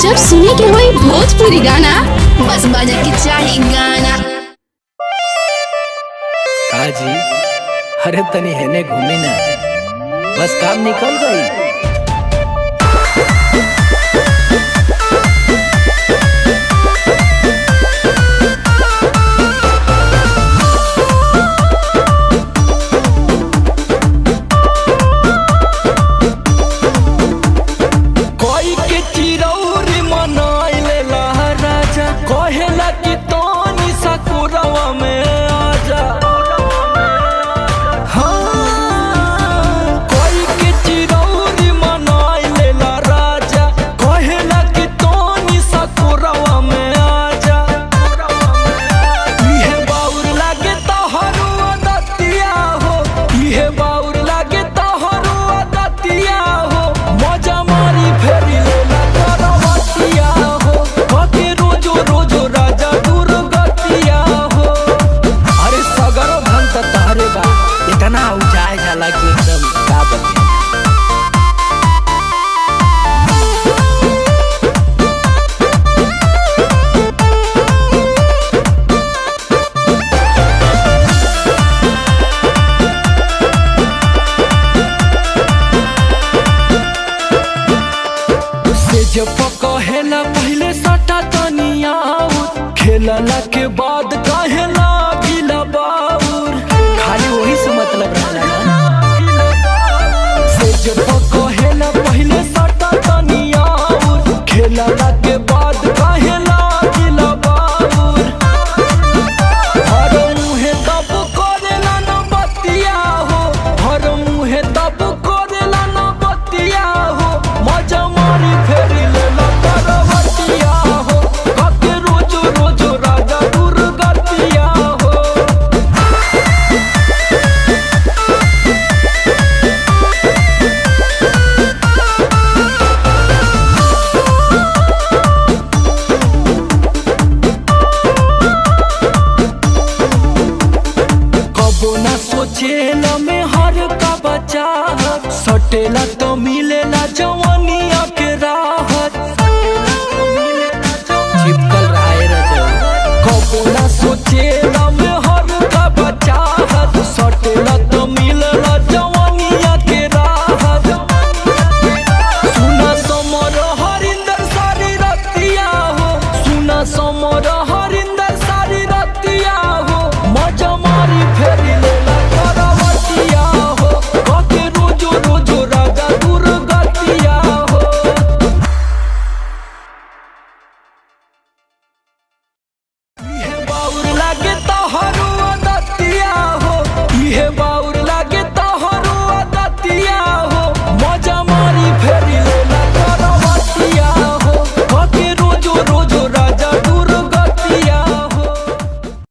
जब सुने के होई भोजपुरी गाना, बस बजे के चाही गाना। काजी, अरे तनी हेने घूमी ना, बस काम निकल गई। जब कहेला पहले सटा तनिया खेलला के बाद कहेला गिला बाउर, खाली वही से मतलब रहला ना। से जब कहेला पहले सटा तनिया खेलला के बाद कहेला गिला बाउर, हर मुहे तब करेला न बतिया हो, हर मुहे तब करेला न बतिया हो, मजा मारी फेरी सोचेला में हर का बचा सटेला